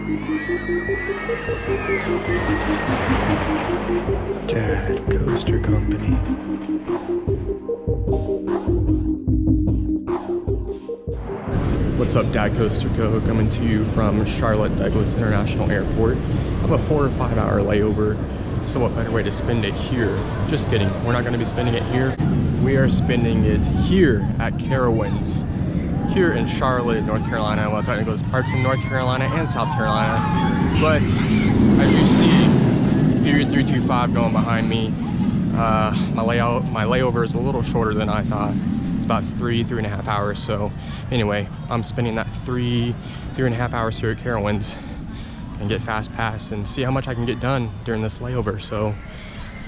Dad Coaster Company. What's up, Dad Coaster Co? Coming to you from Charlotte Douglas International Airport. I have a 4 or 5 hour layover, so what better way to spend it here? Just kidding, we're not going to be spending it here. We are spending it here at Carowinds, here in Charlotte, North Carolina. Well, technically there's parts in North Carolina and South Carolina, but as you see, Fury 325 going behind me. My layover is a little shorter than I thought. It's about 3.5 hours. So anyway, I'm spending that 3.5 hours here at Carowinds and get fast pass and see how much I can get done during this layover. So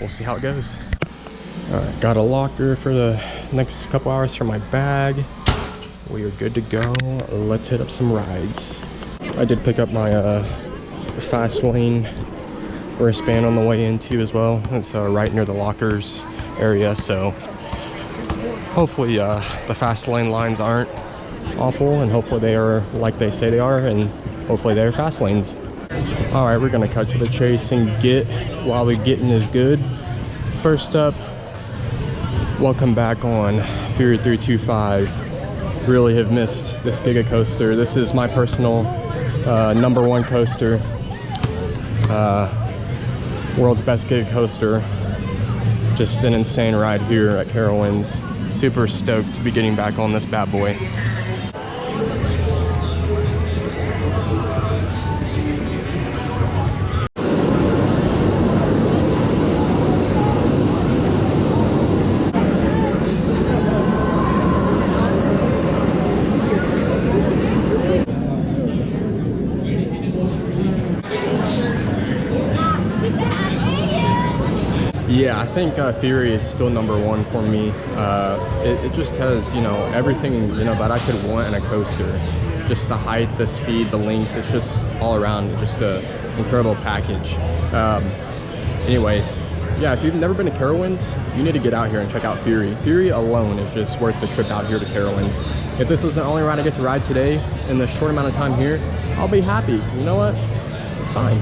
we'll see how it goes. All right, got a locker for the next couple hours for my bag. We are good to go. Let's hit up some rides. I did pick up my fast lane wristband on the way in too as well. It's right near the lockers area, so hopefully the fast lane lines aren't awful, and hopefully they are like they say they are, and hopefully they're fast lanes. All right, we're gonna cut to the chase and get while the getting is good. First up, welcome back on Fury 325. Really have missed this Giga coaster. This is my personal #1 coaster. World's best Giga coaster. Just an insane ride here at Carowinds. Super stoked to be getting back on this bad boy. Yeah, I think Fury is still #1 for me. It just has, you know, everything, you know, that I could want in a coaster. Just the height, the speed, the length, it's just all around just an incredible package. Anyways, yeah, if you've never been to Carowinds, you need to get out here and check out Fury. Fury alone is just worth the trip out here to Carowinds. If this is the only ride I get to ride today in the short amount of time here, I'll be happy. You know what? It's fine.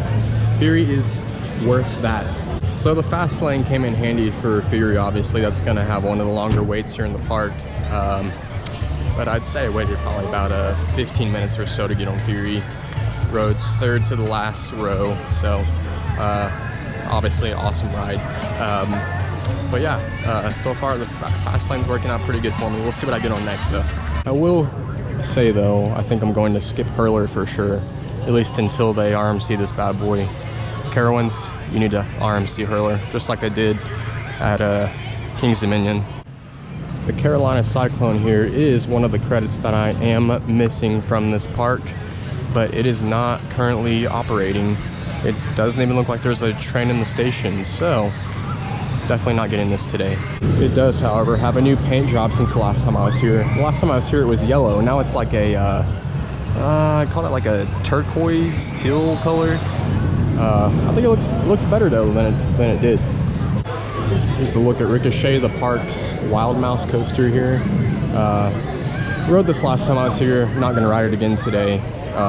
Fury is worth that. So the fast lane came in handy for Fury. Obviously that's going to have one of the longer waits here in the park, but I'd say I waited probably about 15 minutes or so to get on Fury. Rode third to the last row, so obviously an awesome ride. But yeah, so far the fast lane's working out pretty good for me. We'll see what I get on next though. I will say though, I think I'm going to skip Hurler for sure, at least until they RMC this bad boy. Carowinds, you need to RMC Hurler, just like they did at King's Dominion. The Carolina Cyclone here is one of the credits that I am missing from this park, but it is not currently operating. It doesn't even look like there's a train in the station, so definitely not getting this today. It does, however, have a new paint job since the last time I was here. The last time I was here it was yellow, now it's like a, I call it like a turquoise teal color. I think it looks better though than it did. Here's a look at Ricochet, the park's Wild Mouse coaster here. Rode this last time I was here, not gonna ride it again today.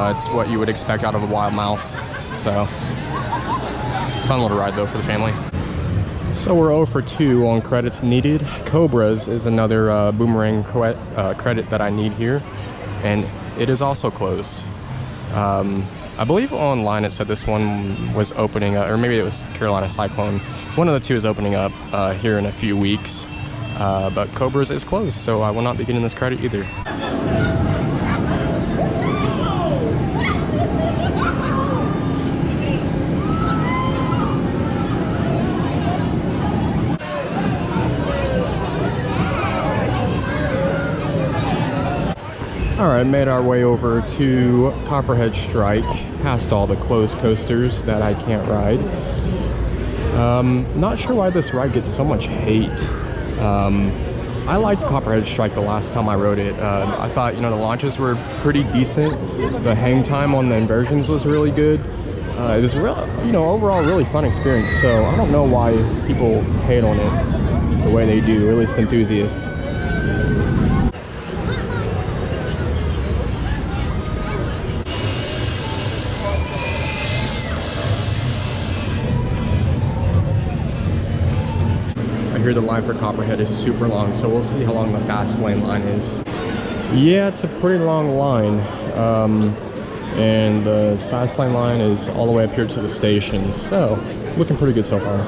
It's what you would expect out of a Wild Mouse. So, fun little ride though for the family. So we're 0 for 2 on credits needed. Cobras is another boomerang credit that I need here, and it is also closed. I believe online it said this one was opening up, or maybe it was Carolina Cyclone. One of the two is opening up here in a few weeks, but Cobras is closed, so I will not be getting this credit either. All right, made our way over to Copperhead Strike, past all the closed coasters that I can't ride. Not sure why this ride gets so much hate. I liked Copperhead Strike the last time I rode it. I thought, you know, the launches were pretty decent. The hang time on the inversions was really good. It was real, you know, overall really fun experience. So I don't know why people hate on it the way they do, or at least enthusiasts. hear the line for Copperhead is super long, so we'll see how long the fast lane line is. Yeah, it's a pretty long line. And the fast lane line is all the way up here to the station, so looking pretty good so far.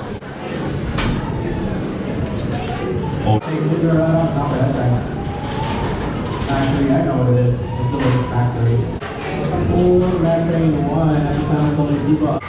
Actually, I know what it is. It's the Lace Factory. Oh, Red Train 1 at the San Antonio Seaport.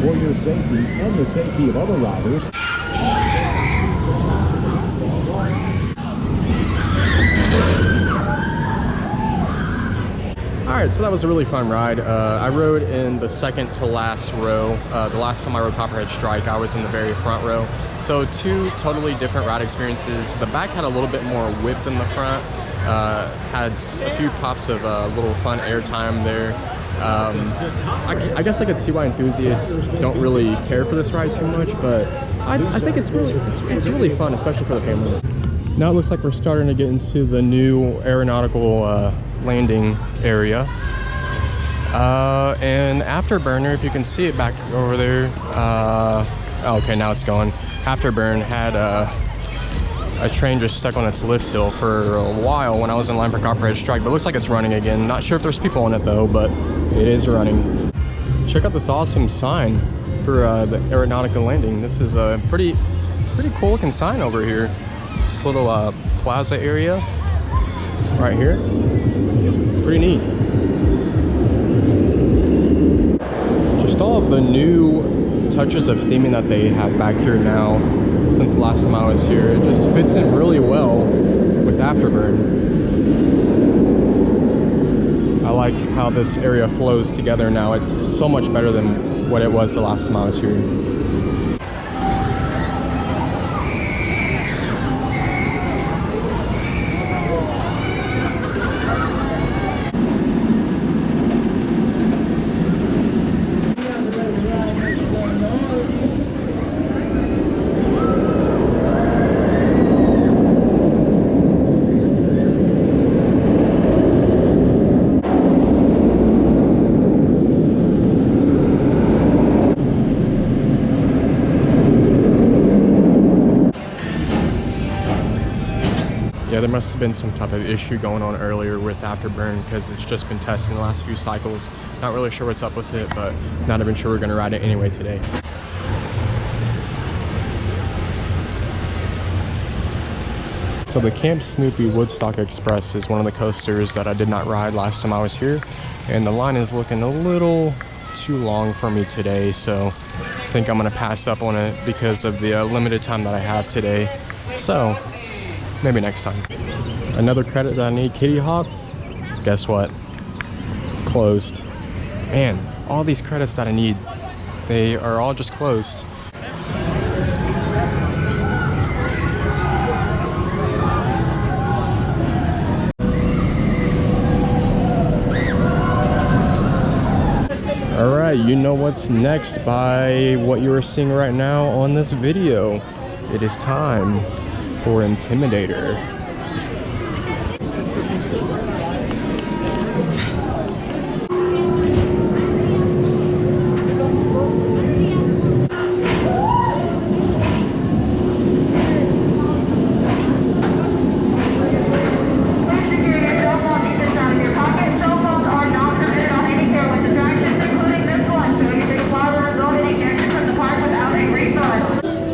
For your safety and the safety of other riders. Alright, so that was a really fun ride. I rode in the second to last row. The last time I rode Copperhead Strike, I was in the very front row. So two totally different ride experiences. The back had a little bit more whip than the front. Had a few pops of little fun airtime there. I guess I could see why enthusiasts don't really care for this ride too much, but I think it's really fun, especially for the family. Now it looks like we're starting to get into the new Aeronautical Landing area. And Afterburner, if you can see it back over there, okay, now it's gone. Afterburn had a train just stuck on its lift hill for a while when I was in line for Copperhead Strike, but it looks like it's running again. Not sure if there's people on it though, but it is running. Check out this awesome sign for the Aeronautica Landing. This is a pretty cool looking sign over here. This little plaza area right here. Pretty neat. Just all of the new touches of theming that they have back here now since last time I was here. It just fits in really well with Afterburn. I like how this area flows together now. It's so much better than what it was the last time I was here. Yeah, there must have been some type of issue going on earlier with Afterburn because it's just been testing the last few cycles. Not really sure what's up with it, but not even sure we're going to ride it anyway today. So the Camp Snoopy Woodstock Express is one of the coasters that I did not ride last time I was here, and the line is looking a little too long for me today, so I think I'm going to pass up on it because of the limited time that I have today. So maybe next time. Another credit that I need, Kitty Hawk. Guess what? Closed. Man, all these credits that I need, they are all just closed. All right, you know what's next by what you are seeing right now on this video. It is time for Intimidator.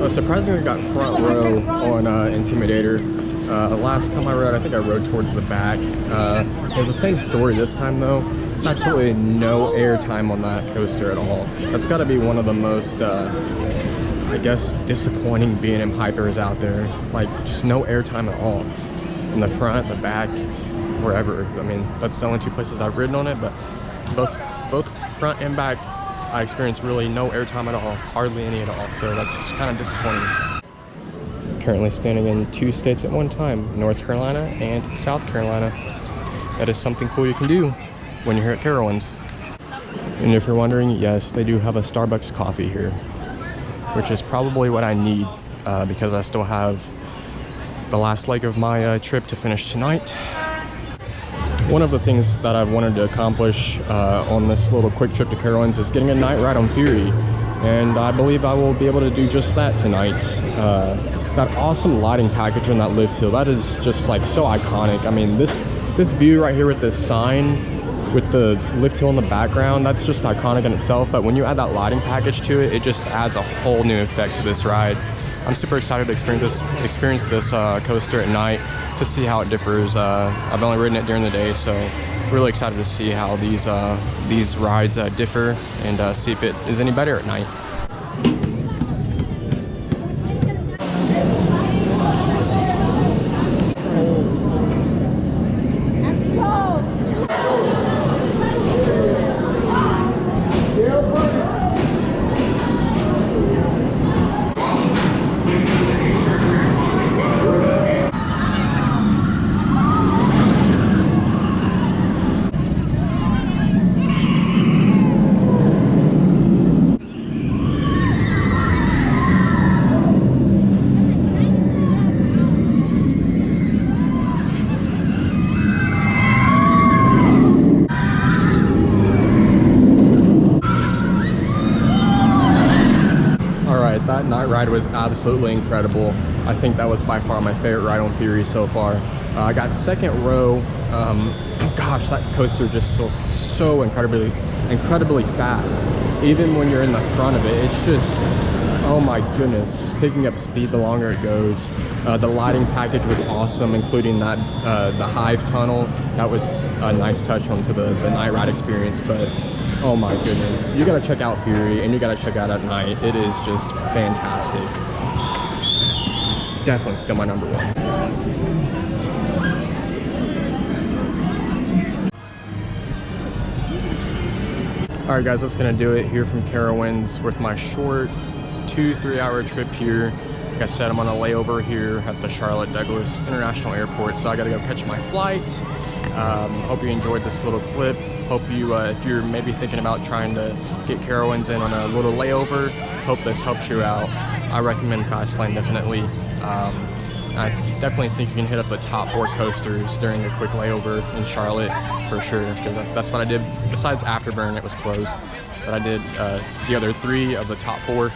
Surprisingly, got front row on Intimidator. Last time I rode, I think I rode towards the back. It was the same story this time though. There's absolutely no airtime on that coaster at all. That's got to be one of the most, I guess, disappointing B&M Hypers out there. Like, just no airtime at all. In the front, the back, wherever. I mean, that's the only two places I've ridden on it, but both front and back, I experienced really no airtime at all, hardly any at all, so that's just kind of disappointing. Currently standing in two states at one time, North Carolina and South Carolina. That is something cool you can do. when you're here at Carowinds. And if you're wondering, yes, they do have a Starbucks coffee here, which is probably what I need because I still have the last leg of my trip to finish tonight. One of the things that I've wanted to accomplish on this little quick trip to Carowinds is getting a night ride on Fury, and I believe I will be able to do just that tonight. That awesome lighting package on that lift hill, that is just like so iconic. I mean, this view right here with this sign with the lift hill in the background, that's just iconic in itself, but when you add that lighting package to it, it just adds a whole new effect to this ride. I'm super excited to experience this coaster at night, to see how it differs. I've only ridden it during the day, so really excited to see how these rides differ and see if it is any better at night. That night ride was absolutely incredible. I think that was by far my favorite ride on Fury so far. I got second row. Gosh, that coaster just feels so incredibly fast. Even when you're in the front of it, it's just, oh my goodness, just picking up speed the longer it goes. The lighting package was awesome, including that the Hive tunnel. That was a nice touch onto the night ride experience, but oh my goodness, you gotta check out Fury, and you gotta check out at night. It is just fantastic. Definitely still my number one. All right, guys, that's gonna do it here from Carowinds with my short 2-3 hour trip here. Like I said, I'm on a layover here at the Charlotte Douglas International Airport, so I gotta go catch my flight. Hope you enjoyed this little clip. Hope you, if you're maybe thinking about trying to get Carowinds in on a little layover, hope this helps you out. I recommend Fastlane definitely. I definitely think you can hit up the top 4 coasters during a quick layover in Charlotte for sure, because that's what I did. Besides Afterburn, it was closed, but I did the other 3 of the top 4.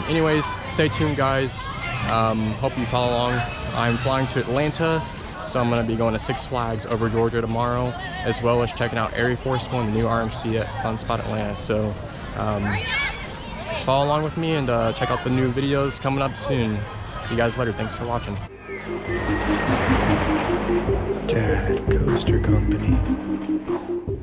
Anyways, stay tuned, guys. Hope you follow along. I'm flying to Atlanta, so I'm going to be going to Six Flags over Georgia tomorrow, as well as checking out Air Force One, the new RMC at Fun Spot Atlanta. So just follow along with me and check out the new videos coming up soon. See you guys later. Thanks for watching. Dad Coaster Company.